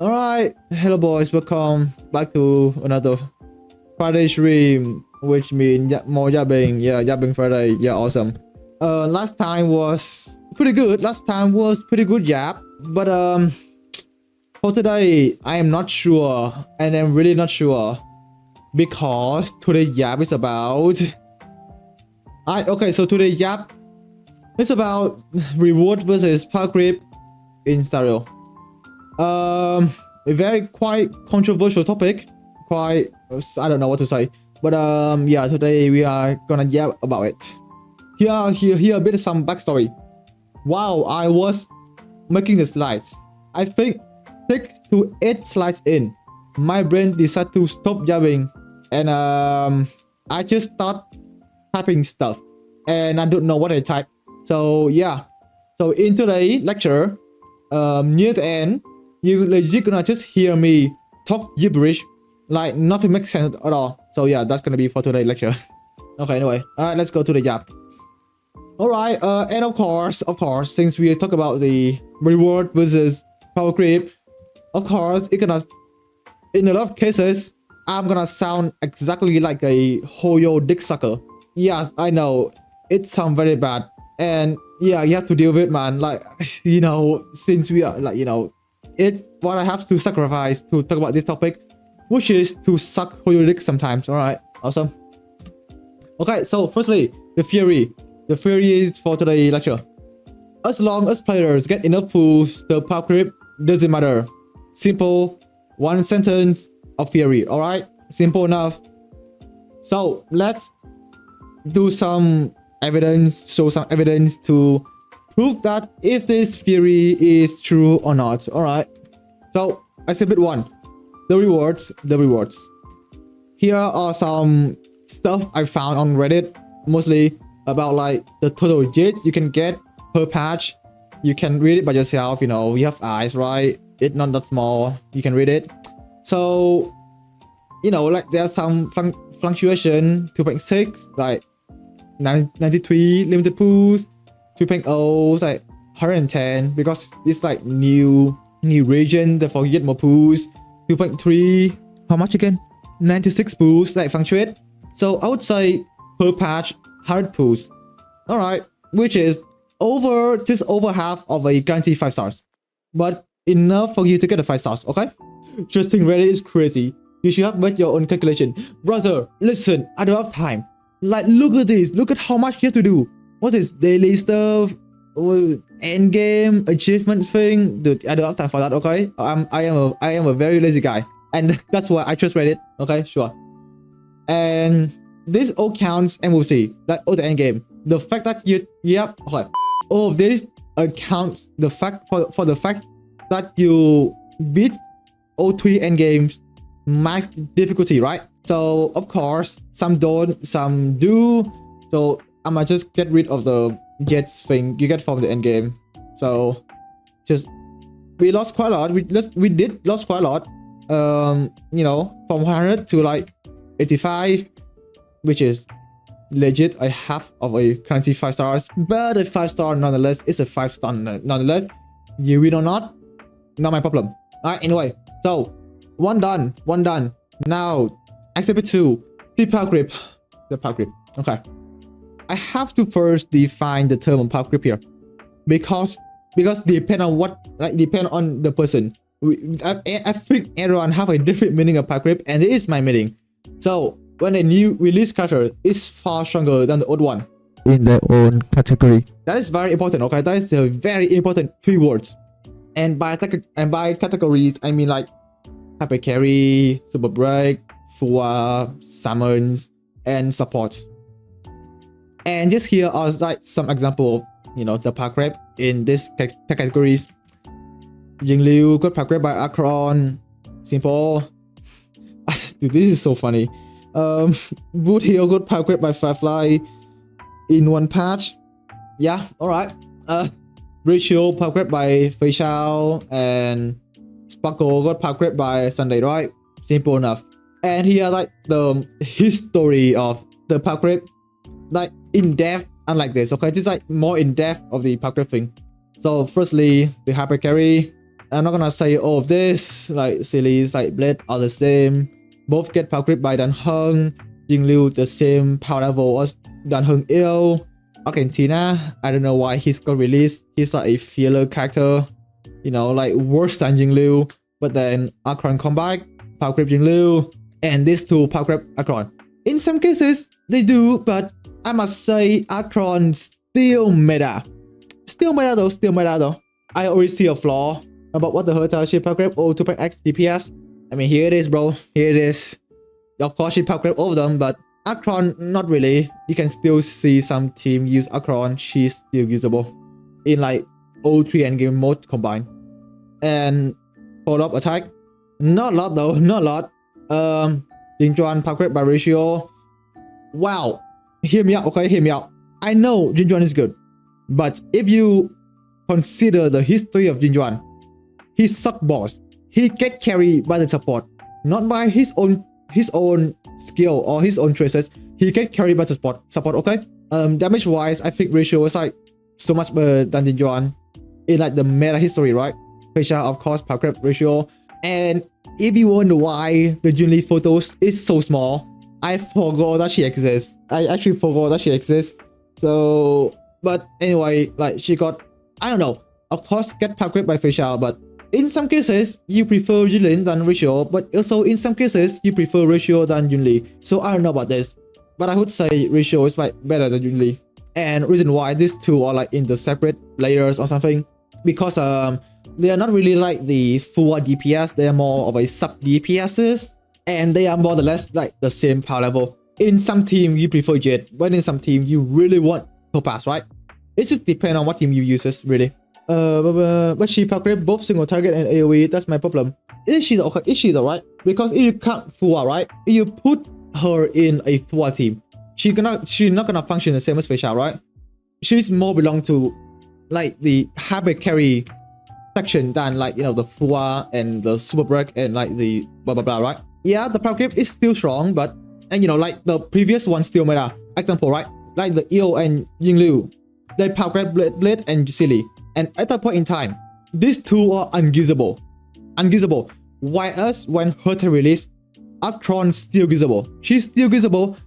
Alright, hello boys, welcome back to another Friday stream, which means more yabbing. Yeah, yabbing Friday. Yeah, awesome. Last time was pretty good. Yap. But for today, I am not sure, and I'm really not sure because today yap is about. Okay, so today yap is about reward versus Powercreep in starrail. A very quite controversial topic. I don't know what to say. But yeah, today we are gonna yell about it. Here a bit of some backstory. While I was making the slides, I think 6 to 8 slides in, my brain decided to stop yapping, and I just start typing stuff, and I don't know what I type. So yeah, so in today's lecture, near the end, you legit gonna just hear me talk gibberish, like nothing makes sense at all. So yeah, that's gonna be for today's lecture. Okay, anyway, let's go to the yap. Alright, and of course, since we talk about the reward versus Powercreep, of course, it's gonna, in a lot of cases, I'm gonna sound exactly like a hoyo dick sucker. Yes, I know, it sounds very bad. And yeah, you have to deal with it, man. Like, you know, since we are, like, you know, it's what I have to sacrifice to talk about this topic, which is to suck hoyo dick sometimes. Alright, awesome. Okay, so firstly, the theory. The theory is for today's lecture. As long as players get enough pools, the Powercreep doesn't matter. Simple, one sentence of theory. Alright, simple enough. So let's do some evidence, show some evidence to prove that if this theory is true or not. Alright, so exhibit 1, the rewards. Here are some stuff I found on Reddit, mostly about like the total jet you can get per patch. You can read it by yourself, you know, you have eyes, right? It's not that small, you can read it. So, you know, like there's some fluctuation. 2.6, like 93 limited pools. 3.0 is like 110 because it's like new region, therefore you get more pools. 2.3, how much again? 96 pools, like fluctuate. So I would say per patch 100 pools. Alright, which is just over half of a guaranteed 5 stars, but enough for you to get the 5 stars. Okay, trusting Reddit is crazy. You should have made your own calculation. Brother, listen, I don't have time. Like, look at this, look at how much you have to do. What is daily stuff, end game, achievement thing? Dude, I don't have time for that. Okay, I am a very lazy guy, and that's why I trust Reddit. Okay, sure. And this all counts, and we'll see that all the end game. The fact that okay, all of this accounts the fact for the fact that you beat all 3 end games max difficulty, right? So of course some don't, some do. So I might just get rid of the jets thing you get from the end game. So just, we lost quite a lot. We did lost quite a lot. You know, from 100 to like 85, which is legit a half of a currency 5 stars, but a 5 star nonetheless. It's a 5 star nonetheless. You win or not my problem. Alright, anyway, so one done. Now exhibit 2, the Powercreep. Okay, I have to first define the term of Powercreep here, because depend on what, like, depend on the person. I think everyone have a different meaning of Powercreep, and it is my meaning. So when a new release character is far stronger than the old one in their own category, that is very important. Okay, that is the very important 3 words. And by categories, I mean like hyper carry, super break, full summons, and support. And just here are like some example of, you know, the Powercreep in these categories. Jingliu got Powercreep by Akron. Simple. Dude, this is so funny. Boot Hill got Powercreep by Firefly in one patch. Yeah, alright. Ratio Powercreep by Facial, and Sparkle got Powercreep by Sunday, right? Simple enough. And here like the history of the Powercreep, like in depth, unlike this. Okay, this is like more in depth of the Powercreep thing. So firstly, the hyper carry, I'm not gonna say all of this, like series like Blade are the same. Both get Powercreep by Dan Heng. Jing Liu the same power level as Dan Heng Il. Argentina, I don't know why he's got released. He's like a filler character, you know, like worse than Jing Liu. But then Akron come back, Powercreep Jing Liu, and these two Powercreep Akron. In some cases, they do, but I must say Akron still meta. Still meta though. I already see a flaw about what the Herta she Powercreep or 2x DPS. I mean, here it is, bro. Here it is. Of course, she Powercreep over them, but Akron, not really. You can still see some team use Akron. She's still usable in like O3 and game mode combined. And follow-up attack, not a lot though, not a lot. Jinjuan Powercreep by ratio. Wow, hear me out, okay? Hear me out. I know Jinjuan is good, but if you consider the history of Jinjuan, he suck balls. He get carried by the support, not by his own skill or his own traces. He get carried by the support, okay? Damage wise, I think ratio is like so much better than Jinjuan in like the meta history, right? Facial, of course, Powercreep ratio. And if you wonder why the Junli photos is so small, I forgot that she exists. I actually forgot that she exists. So, but anyway, like she got, I don't know, of course get Powercreep by facial, but in some cases you prefer Jilin than ratio, but also in some cases you prefer ratio than Junli. So I don't know about this, but I would say ratio is like better than Junli. And reason why these two are like in the separate layers or something, because they are not really like the full DPS, they are more of a sub DPSs, and they are more or less like the same power level. In some team you prefer Jet, but in some team you really want Topaz, right? It just depends on what team you uses, really. But she Powercreep both single target and AoE, that's my problem. Is she okay? Is she though, right? Because if you can't Fua, right? If you put her in a Fua team, she's not gonna function the same as Facial, right? She's more belong to like the habit carry section than like, you know, the Fua and the super break and like the blah blah blah, right? Yeah, the Powercreep is still strong, but and you know, like the previous one still meta. Example, right? Like the Eo and Yinglu, they Powercreep Blade and Silly. And at that point in time, these two are unusable. Why us when Herta released, Akron still usable. She's still usable,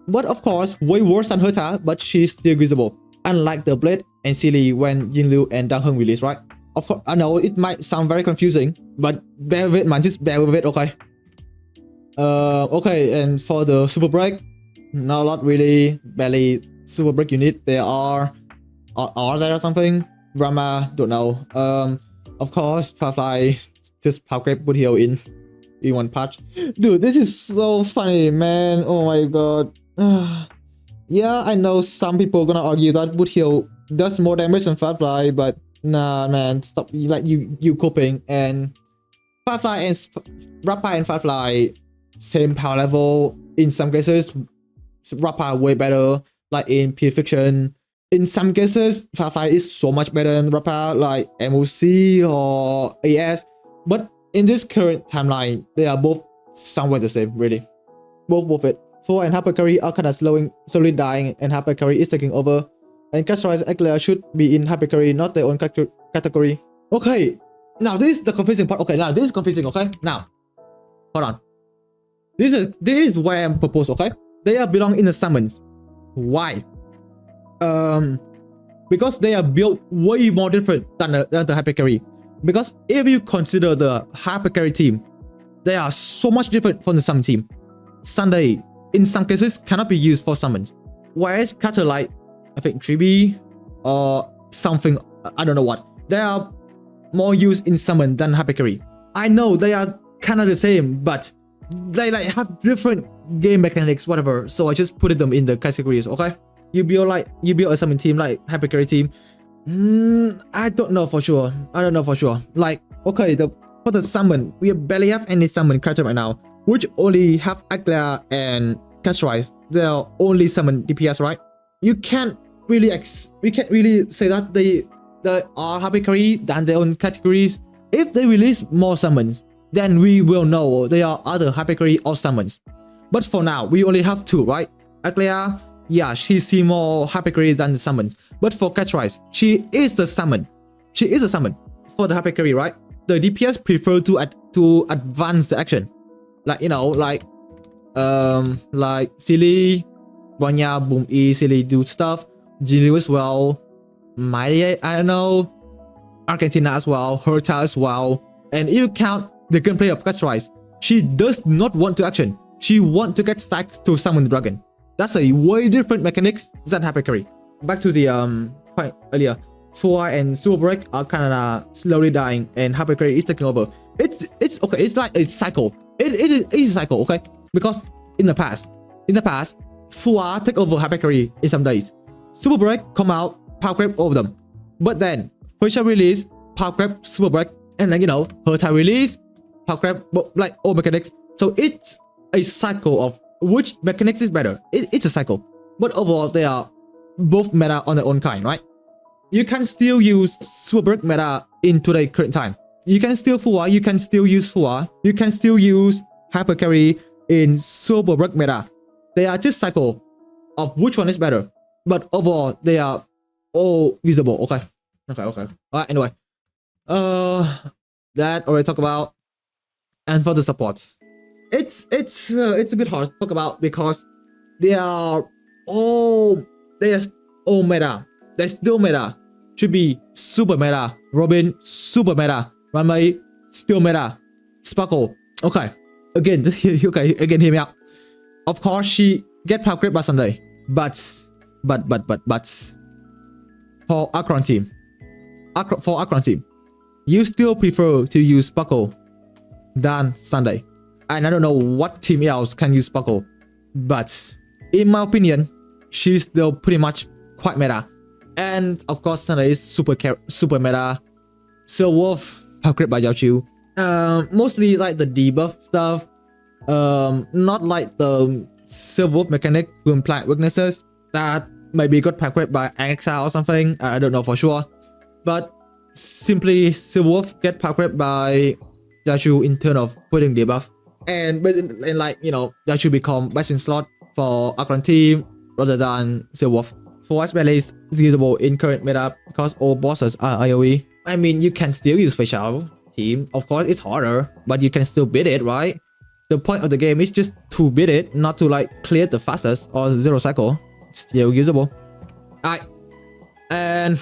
but of course way worse than Herta, but she's still usable. Unlike the Blade and Silly when Jinliu and Dang Heng released, right? Of course, I know it might sound very confusing, but bear with it, man. Just bear with it, okay? Okay, and for the super break, not a lot really. Barely super break unit. There are there or something? Rama, don't know. Of course, Firefly just Powercreep put heal in one patch. Dude, this is so funny, man. Oh my god. Yeah, I know some people gonna argue that Wood Heal does more damage than Firefly, but nah, man, stop. Like you coping. And Firefly and Rappa and Firefly same power level. In some cases, Rappa way better. Like in Pure Fiction. In some cases, Firefly is so much better than Rappa, like MOC or AS. But in this current timeline, they are both somewhere the same, really. Both worth it. Thor and Hypercarry are kind of slowly dying, and Hypercarry is taking over. And Castrise and Eclair should be in Hypercarry, not their own category. Okay, now this is the confusing part. Okay, now this is confusing, okay? Now, hold on. This is why I'm proposed, okay? They are belong in the summons. Why? Because they are built way more different than the Hypercarry. Because if you consider the Hypercarry team, they are so much different from the summon team. Sunday, in some cases, cannot be used for summons. Whereas Cutter, like, I think 3B or something, I don't know what, they are more used in summon than Hypercarry. I know they are kind of the same, but they like have different game mechanics, whatever. So I just put them in the categories, okay? You build a summon team like Hypercarry team. I don't know for sure. Like, okay, for the summon, we barely have any summon character right now, which only have Agla and Castrise. They're only summon DPS, right? You can't really say that they are Hypercarry than their own categories. If they release more summons, then we will know they are other Hypercarry or summons. But for now, we only have two, right? Agla, yeah, she seems more Hypercarry than the summon. But for Castrise, she is the summon. She is a summon for the Hypercarry, right? the DPS prefer to advance the action, like like silly, Vanya, Boom E, silly do stuff, Jinlu as well, Maya, I don't know, Argentina as well, Herta as well, and if you count the gameplay of Catchrise, she does not want to action. She want to get stacked to summon the dragon. That's a way different mechanics than Hypercarry. Back to the point earlier. Fua and Super Break are kind of slowly dying, and Hypercarry is taking over. It's okay. It's like a cycle. It is a cycle, okay? Because in the past, Fua take over Hypercarry in some days. Super Break come out, Powercreep over them. But then Facial release, Powercreep, Super Break, and then Herta release, Powercreep, like all mechanics. So it's a cycle of which mechanics is better. It's a cycle. But overall, they are both meta on their own kind, right? You can still use Super Break meta into the current time. You can still Fua, you can still use Fua, you can still use Hypercarry in Super Break meta. They are just cycle of which one is better. But overall, they are all usable. Okay. Alright, anyway. That already talked about. And for the supports, it's a bit hard to talk about because they are all meta. They're still meta. Should be super meta. Robin, super meta. Ranmei, still meta. Sparkle, okay. Again, hear me out. Of course, she get Powercreep by Sunday, but for Akron team, you still prefer to use Sparkle than Sunday. And I don't know what team else can use Sparkle, but in my opinion, she's still pretty much quite meta. And of course, Sunday is super meta. So Wolf, Powercreep by Yao Chu. Mostly like the debuff stuff. Not like the Silver mechanic to imply weaknesses that maybe got Powercreep by Alexa or something. I don't know for sure. But simply Silver get Powercreep by Yao Chu in turn of putting debuff. And like, that should become best in slot for Akron team rather than Silver. For Ice Ballet is usable in current meta because all bosses are AoE. I mean, you can still use Facial team. Of course, it's harder, but you can still beat it, right? The point of the game is just to beat it, not to like clear the fastest or zero cycle. It's still usable. Alright. And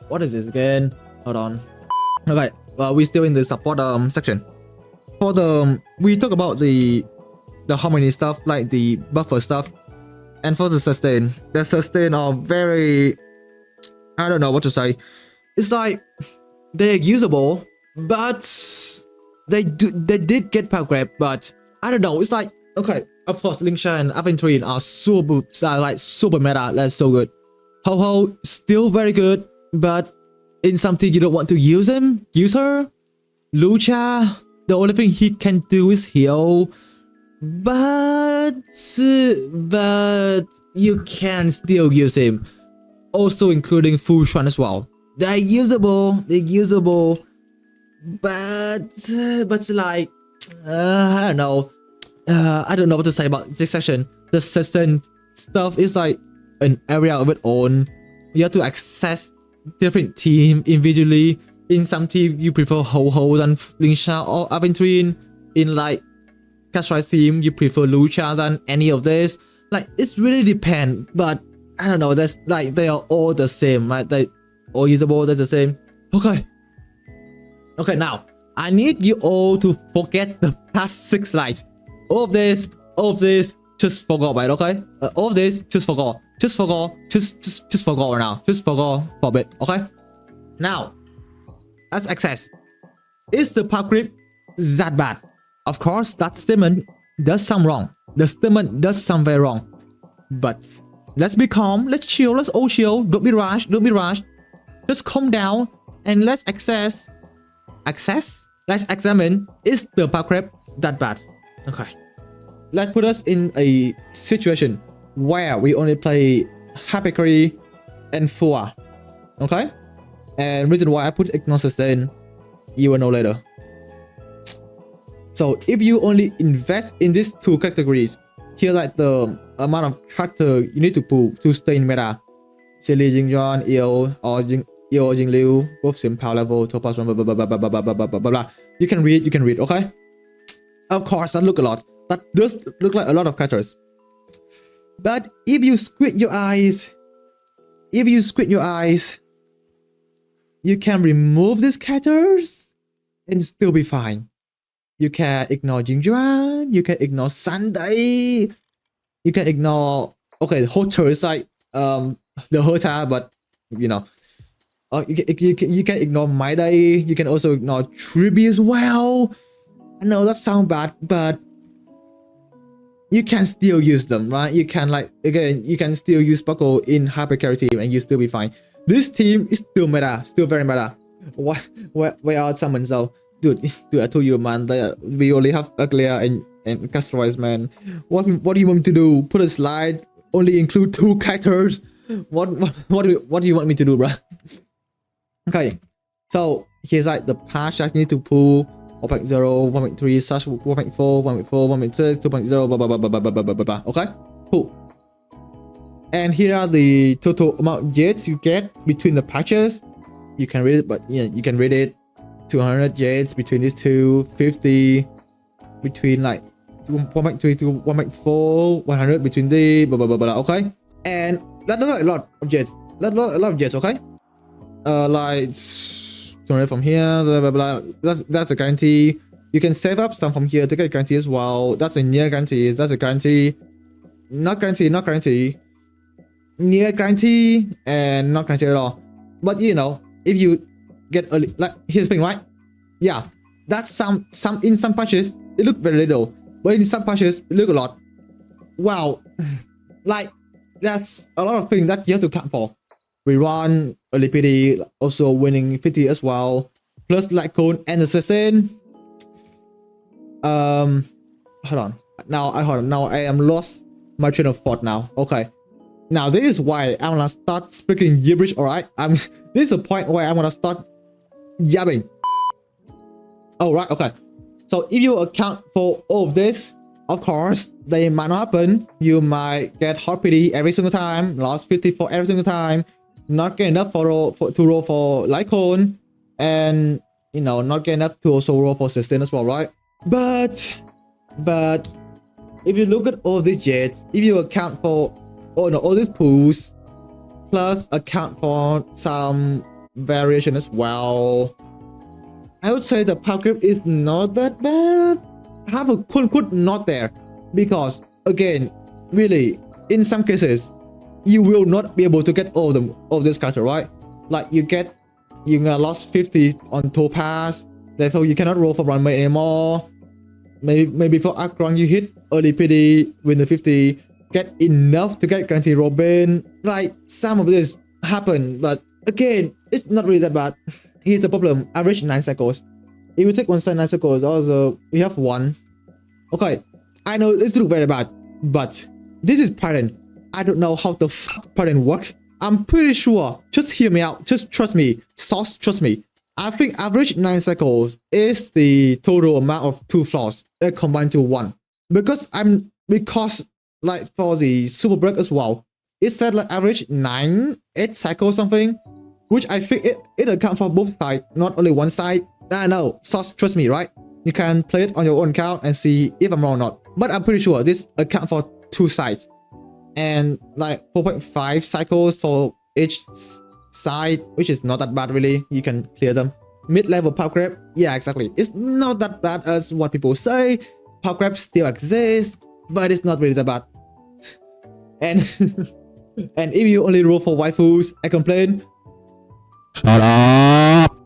what is this again? Hold on. Okay, well, we're still in the support section. For the we talk about the harmony stuff, like the buffer stuff. And for the sustain are very, I don't know what to say. It's like they're usable, but they did get Powercreep, but I don't know. It's like, okay, of course, Lingsha and Aventurine are super meta. That's so good. Ho still very good, but in something you don't want to use him, use her. Lucha, the only thing he can do is heal. But you can still use him, also including Fu Xuan as well. They're usable, but like I don't know what to say about this section. The sustain stuff is like an area of its own. You have to access different team individually. In some team you prefer Ho than Lingsha or Aventurine. In like Catchrise team, you prefer Lucha than any of this. Like, it's really depend, but I don't know. That's like they are all the same, right? They all usable. They're the same. Okay. Now I need you all to forget the past 6 slides. All of this, just forgot, right? Okay. All of this, just forgot. Just forgot right now. Just forgot for a bit. Okay. Now, let's access. Is the Powercreep that bad? Of course, that statement does sound wrong. The statement does sound very wrong. But let's be calm. Let's chill. Let's all chill. Don't be rushed. Just calm down and let's access. Let's examine. Is the Powercreep that bad? Okay. Let's put us in a situation where we only play Hypercarry and Fua. Okay? And reason why I put Ignore Sustain, you will know later. So if you only invest in these 2 categories, here like the amount of character you need to pull to stay in meta. Silly, Jingjuan, EO, or Yo Jing Liu, both same power level, topaz one, blah blah blah blah blah blah blah blah blah blah. You can read, okay? Of course, that look a lot. That does look like a lot of characters. But if you squint your eyes, you can remove these characters and still be fine. You can ignore Jingjuan, you can ignore Sunday, you can ignore Hotter is like the Hota, but you know. You can ignore My Day, you can also ignore Tribi as well. I know that sounds bad, but you can still use them, right? You can you can still use Sparkle in Hyper Carry team and you still be fine. This team is still meta, still very meta. Where are summons though? Dude, I told you, man, that we only have Uglier and Customized, man. What do you want me to do? Put a slide, only include 2 characters? What do you want me to do, bruh? Okay, so here's like the patch that you need to pull 1.0, 1.3, such 1.4, 1.4, 1.6, 2.0, blah blah blah blah blah blah blah blah. Okay, cool. And here are the total amount of jets you get between the patches. You can read it, but yeah, you can read it. 200 jets between these two, 50 between like 1.3 to 1.4, 100 between the blah blah blah blah. Okay, and that looks like a lot of jets. That's a lot of jets. Okay, like 200 from here, blah blah blah. That's a guarantee. You can save up some from here to get a guarantee as well. That's a near guarantee. That's a guarantee. Not guarantee. Not guarantee. Near guarantee and not guarantee at all. But you know, if you get early, like here's the thing, right? Yeah, that's some in some patches it look very little, but in some patches it look a lot. Wow, like that's a lot of things that you have to count for. We run early PD, also winning 50 as well, plus light cone and assassin. Hold on. Now I am lost my train of thought now. Okay. Now this is why I'm gonna start speaking gibberish, alright? This is the point where I'm gonna start yabbing. Alright, okay. So if you account for all of this, of course, they might not happen. You might get hot PD every single time, lost 50 for every single time, not get enough to roll for light cone, and you know, not get enough to also roll for sustain as well, right? But if you look at all these jets, if you account for all these pools, plus account for some variation as well, I would say the Powercreep is not that bad. I have a quote not there, because again, really, in some cases, you will not be able to get all of this character, right? Like you lost 50 on Topaz, therefore you cannot roll for runway anymore. Maybe for Akron you hit early PD, win the 50, get enough to get guaranteed Robin. Like some of this happen, but again, it's not really that bad. Here's the problem: average 9 cycles. If you take one side 9 cycles, also we have 1. Okay, I know this looks very bad, but this is pattern. I don't know how the fuck pattern works. I'm pretty sure. Just hear me out. Just trust me. Sauce, trust me. I think average 9 cycles is the total amount of 2 flaws combined to 1. Because like for the super break as well, it said like average 8 cycles something, which I think it accounts for both sides, not only one side. I know, sauce, trust me, right? You can play it on your own account and see if I'm wrong or not. But I'm pretty sure this accounts for 2 sides. And like 4.5 cycles for each side, which is not that bad really. You can clear them. Mid-level Powercreep, yeah, exactly. It's not that bad as what people say. Powercreep still exists, but it's not really that bad. And and if you only roll for waifus, I complain. Shut up.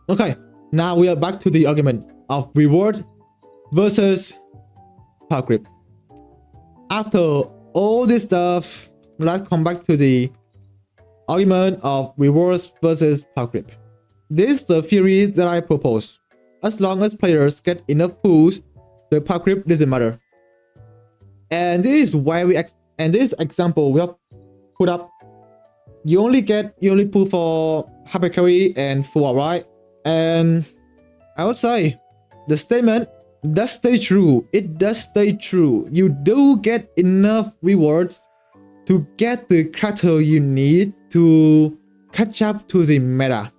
Okay, now we are back to the argument of reward versus Powercreep. After all this stuff, let's come back to the argument of rewards versus Powercreep. This is the theory that I propose. As long as players get enough pools, the Powercreep doesn't matter. And this is why this example we have put up. You only pull for Hyper Carry and full, right? And I would say the statement does stay true. It does stay true. You do get enough rewards to get the character you need to catch up to the meta.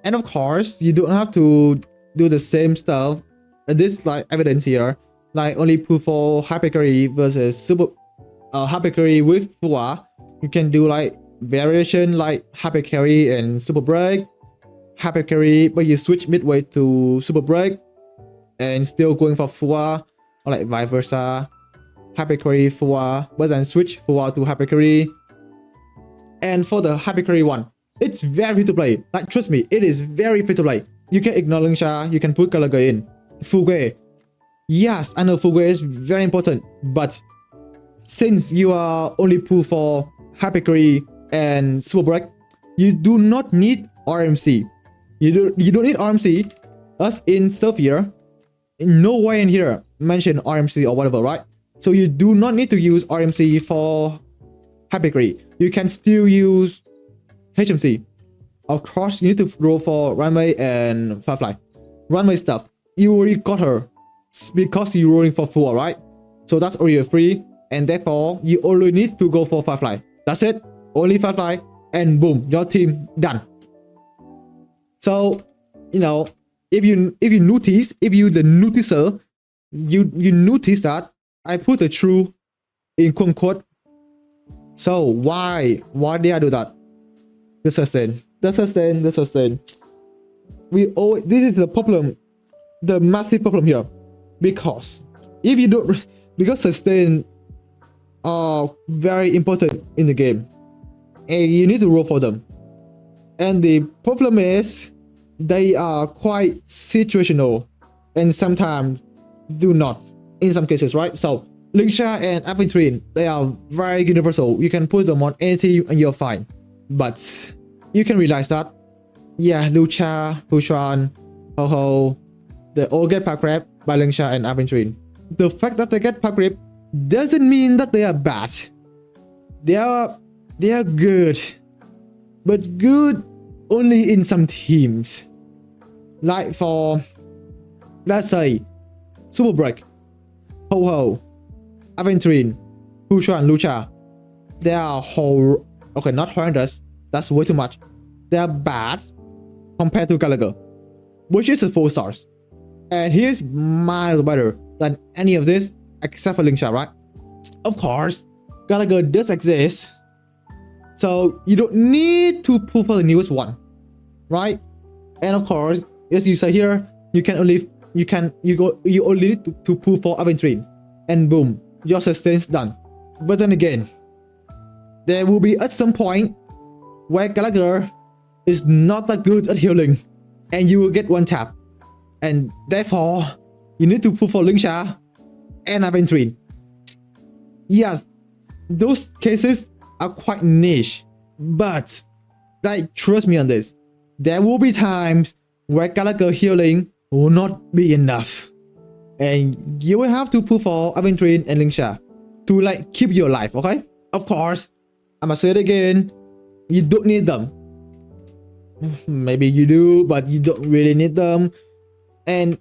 And of course, you don't have to do the same stuff. This like evidence here, like only pull for hypercarry versus super hypercarry with Fua. You can do like variation like hypercarry and super break, hypercarry, but you switch midway to super break and still going for Fua, or like vice versa. Hypercarry Fua, but then switch Fua to hypercarry. And for the hypercarry one, it's very free to play. Like trust me, it is very free to play. You can ignore Lingsha, you can put Gallagher in. Fugue. Yes, I know Fugue is very important, but since you are only pull for hypercarry and super break, you do not need RMC. You don't need RMC. Us in stuff here, nowhere in here mention RMC or whatever, right? So you do not need to use RMC for hypercarry. You can still use HMC. Of course, you need to roll for runway and firefly. Runway stuff, you already got her because you're rolling for Fua, right? So that's already free, and therefore you only need to go for firefly. That's it. Only firefly, and boom, your team done. So, you know, if you notice, if you the noticer, you notice that I put a true in quote unquote. So why did I do that? The sustain. We all, this is the problem, the massive problem here, because if you don't, because sustain are very important in the game, and you need to roll for them. And the problem is they are quite situational, and sometimes do not. In some cases, right? So Lingsha and Aventrine, they are very universal. You can put them on any team and you're fine. But you can realize that, yeah, Lucha, Pushan, Ho-Ho, they all get Powercreep by Lingsha and Aventrine. The fact that they get Powercreep doesn't mean that they are bad. They are good, but good only in some teams. Like for, let's say, Super Break, Ho-Ho, Aventrine, Pushan, Lucha. They are okay, not horrendous. That's way too much. They are bad compared to Gallagher, which is a 4 stars. And he is miles better than any of this except for Lingsha, right? Of course, Gallagher does exist, so you don't need to pull for the newest one, right? And of course, as you say here, you only need to pull for Aventrine, and boom, your sustain's done. But then again, there will be at some point where Gallagher is not that good at healing, and you will get one tap, and therefore you need to pull for Lingsha and Aventrine. Yes, those cases are quite niche, but like trust me on this, there will be times where Gallagher healing will not be enough, and you will have to pull for Aventrine and Lingsha to like keep your life, okay? Of course, I must say it again, you don't need them. Maybe you do, but you don't really need them. And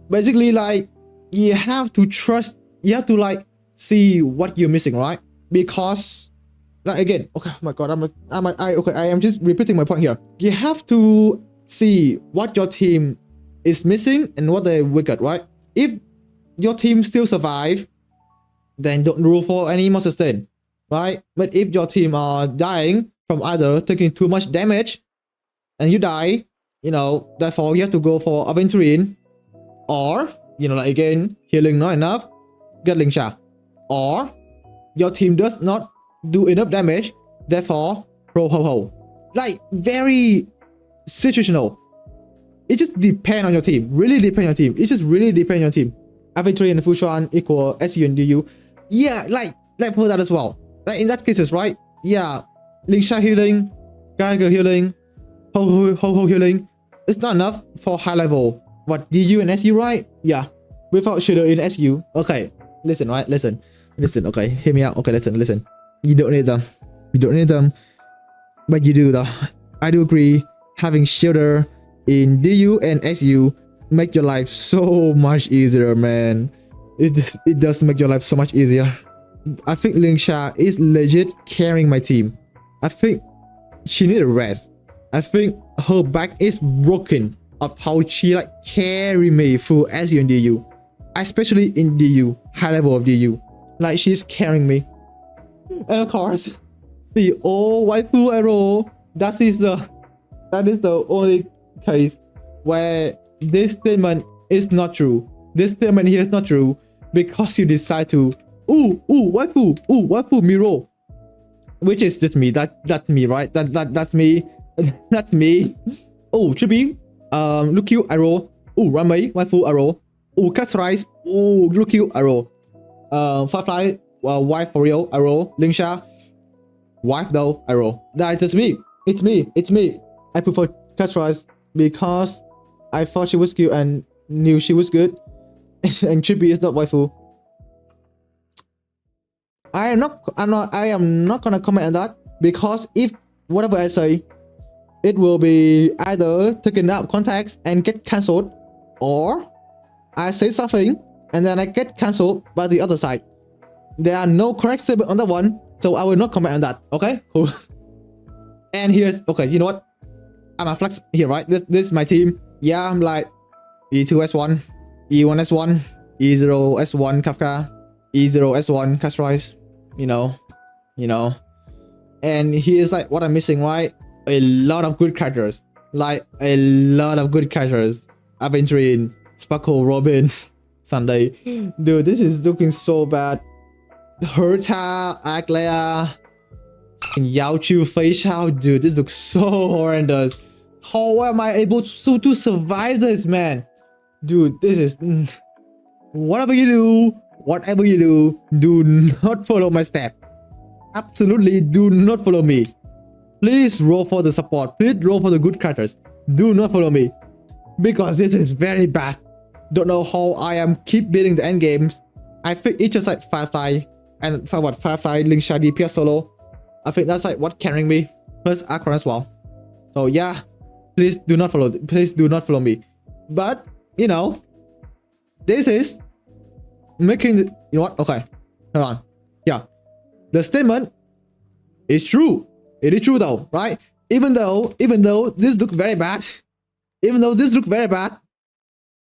basically, like, you have to trust, you have to like see what you're missing, right? Because like again, okay, oh my god, I am just repeating my point here. You have to see what your team is missing and what they're weak at, right? If your team still survive, then don't roll for any more sustain, right? But if your team are dying from either taking too much damage and you die, you know, therefore you have to go for Aventrine, or, you know, like again, healing not enough, get Lingsha, or your team does not do enough damage, therefore pro Ho-Ho. Like very situational. It just depends on your team. Really depends on your team. It just really depends on your team. Aventrine and Fushan equal SU and DU. Yeah, like for that as well. Like in that cases, right? Yeah, Lingsha healing, Gallagher healing, Ho-Ho healing. It's not enough for high level. What, DU and SU, right? Yeah, without Shadow in SU. Okay, listen, right? Listen, okay, hear me out. Okay, listen. You don't need them. But you do though. I do agree, having Shielder in DU and SU make your life so much easier, man. It does make your life so much easier. I think Lingsha is legit carrying my team. I think she need a rest. I think her back is broken of how she like carry me through SU and DU, especially in DU, high level of DU. Like she's carrying me. And of course, the old waifu arrow. That is the only case where this statement is not true. This statement here is not true because you decide to waifu Miro, which is just me. That's me, right? That's me. That's me. Oh, Chibi. Look cute arrow. Oh, Ramei waifu arrow. Oh, Cat's Rice. Oh, look cute arrow. Firefly. Wife for real arrow. Lingsha. Wife though arrow. That's just me. It's me. I prefer Cat's Rice because I thought she was cute and knew she was good. And Chibi is not waifu. I am not gonna comment on that because if whatever I say, it will be either taken out of context and get cancelled, or I say something and then I get cancelled by the other side. There are no correct statement on that one, so I will not comment on that. Okay, cool. And here's okay. You know what? I'm a flex here, right? This is my team. Yeah, I'm like E2S1, E1S1, E0S1 Kafka, E0S1 Castrise. You know. And here's like what I'm missing, right? A lot of good characters. Like a lot of good characters. Aventurine, Sparkle, Robin, Sunday. Dude, this is looking so bad. Herta, Aglea, Yao Chu, Fei Shao. Dude, this looks so horrendous. How am I able to survive this, man? Dude, this is... Whatever you do, do not follow my step. Absolutely do not follow me. Please roll for the support. Please roll for the good characters. Do not follow me. Because this is very bad. Don't know how I am keep beating the end games. I think it's just like Firefly. And for what? Firefly, Lingsha, DPS solo. I think that's like what carrying me. Plus Akron as well. So yeah. Please do not follow. Please do not follow me. But, you know. This is making the... You know what? Okay. Hold on. Yeah. The statement is true. It is true though, right? Even though this looks very bad.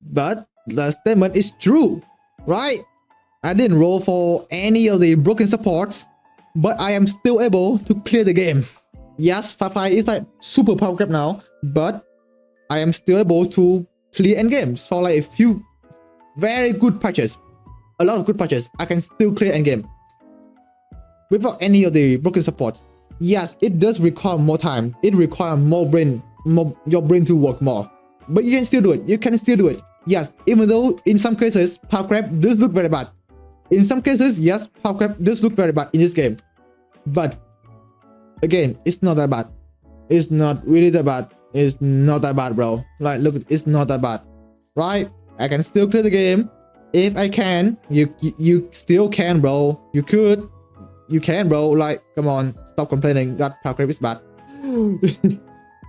But the statement is true, right? I didn't roll for any of the broken supports, but I am still able to clear the game. Yes, Firefly is like super Powercreep now, but I am still able to clear end games for like a few very good patches. A lot of good patches. I can still clear end game without any of the broken supports. Yes, it does require more time. It requires more brain, your brain to work more. But you can still do it. Yes, even though in some cases, Powercreep does look very bad. In some cases, yes, Powercreep does look very bad in this game. But, again, it's not that bad. It's not really that bad. It's not that bad, bro. Like, look, it's not that bad. Right? I can still clear the game. If I can, you still can, bro. You could. You can, bro. Like, come on. Stop complaining that Powercreep is bad.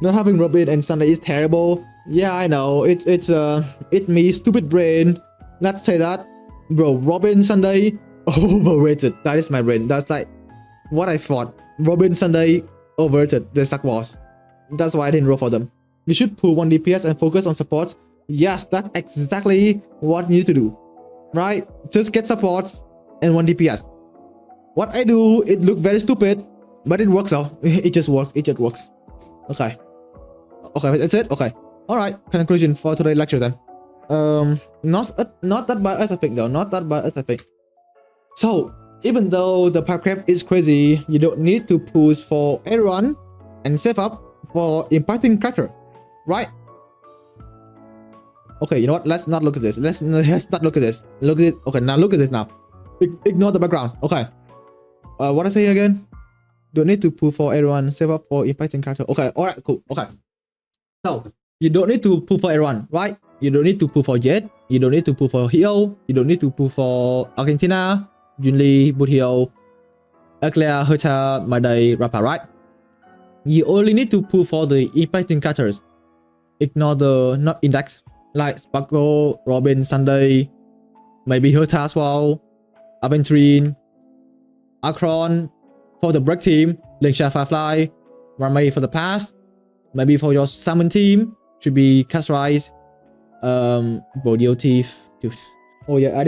Not having Robin and Sunday is terrible. Yeah, I know. It's me, stupid brain. Let's say that. Bro, Robin Sunday, overrated. That is my brain. That's like what I thought. Robin Sunday, overrated. The suck was. That's why I didn't roll for them. You should pull 1 DPS and focus on supports. Yes, that's exactly what you need to do. Right? Just get supports and 1 DPS. What I do, it look very stupid, but it works out. It just works. Okay. Okay, that's it? Okay. Alright, conclusion for today's lecture then. Not that bad as I think though. Not that bad as I think. So, even though the Powercreep is crazy, you don't need to push for everyone and save up for impacting character. Right? Okay, you know what? Let's not look at this. Let's not look at this. Look at it. Okay, now look at this now. Ignore the background. Okay. What I say again? Don't need to pull for everyone. Save up for impacting character. Okay, alright, cool. Okay. So, you don't need to pull for everyone, right? You don't need to pull for Jet. You don't need to pull for Hio. You don't need to pull for Argentina, Junli, Buthio, Eclair, Herta, Madai, Rappa, right? You only need to pull for the impacting characters. Ignore the not index, like Sparkle, Robin, Sunday, maybe Herta as well, Aventurine, Akron. For the break team, Link Share Firefly, maybe for the past, maybe for your summon team, should be Castrite, DOT, dude. Oh yeah, I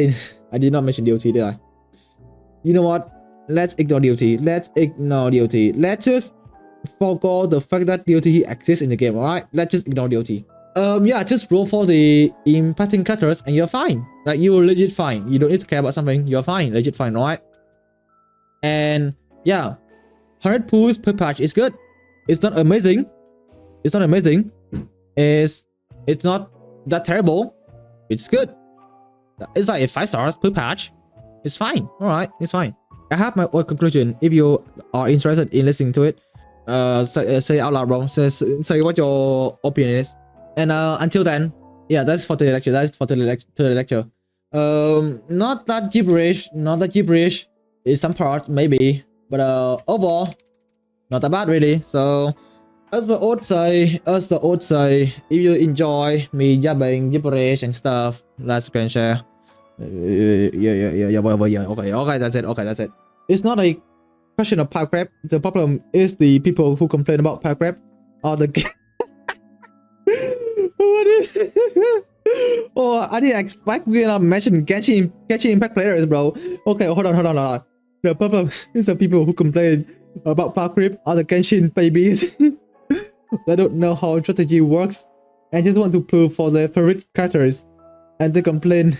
did not mention DOT, did I? You know what? Let's ignore DOT. Let's ignore DOT. Let's just forgo the fact that DOT exists in the game, alright? Let's just ignore DOT. Yeah, just roll for the impacting characters and you're fine. Like, you're legit fine. You don't need to care about something. You're fine. Legit fine, alright? And yeah, 100 pulls per patch is good. It's not amazing. It's not amazing. It's not that terrible. It's good. It's like 5 stars per patch. It's fine. Alright, it's fine. I have my own conclusion. If you are interested in listening to it, say out loud, bro. Say what your opinion is. And until then, yeah, that's for the lecture. That's for the lecture. Not that gibberish. Not that gibberish. In some part, maybe, but overall, not that bad really. So, as the old say, if you enjoy me jabbing gibberish and stuff, let's screen share. Whatever. Yeah. Okay. That's it. It's not a question of Powercreep. The problem is the people who complain about Powercreep are the. What is? Oh, I didn't expect we're gonna mention catching impact players, bro. Okay, hold on. The problem is the people who complain about Powercreep are the Genshin babies. They don't know how strategy works and just want to prove for their favorite characters, and they complain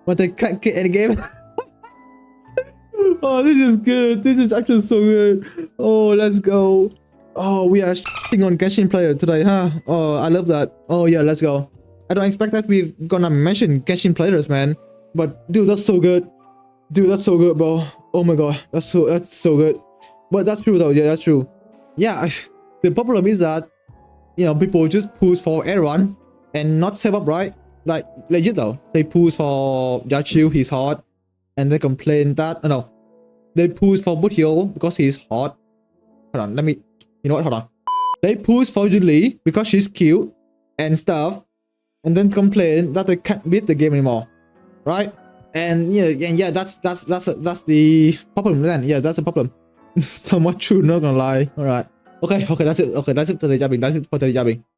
when they can't get any game. Oh, this is good. This is actually so good. Oh, let's go. Oh, we are shitting on Genshin player today, huh? Oh, I love that. Oh yeah, let's go. I don't expect that we're gonna mention Genshin players, man. But dude, that's so good. Dude, that's so good, bro. Oh my god, that's so good. But that's true though. Yeah, that's true. Yeah, the problem is that, you know, people just push for everyone and not save up, right? Like legit though, they push for Yachiu, he's hot, and they complain that they push for Bruhh because he's hot. Hold on, let me. You know what? Hold on. They push for Julie because she's cute and stuff, and then complain that they can't beat the game anymore, right? And yeah, that's the problem then. Yeah, that's the problem. Somewhat true, not gonna lie. All right. Okay, that's it. Okay, that's it for the jabbing. That's it for the jabbing.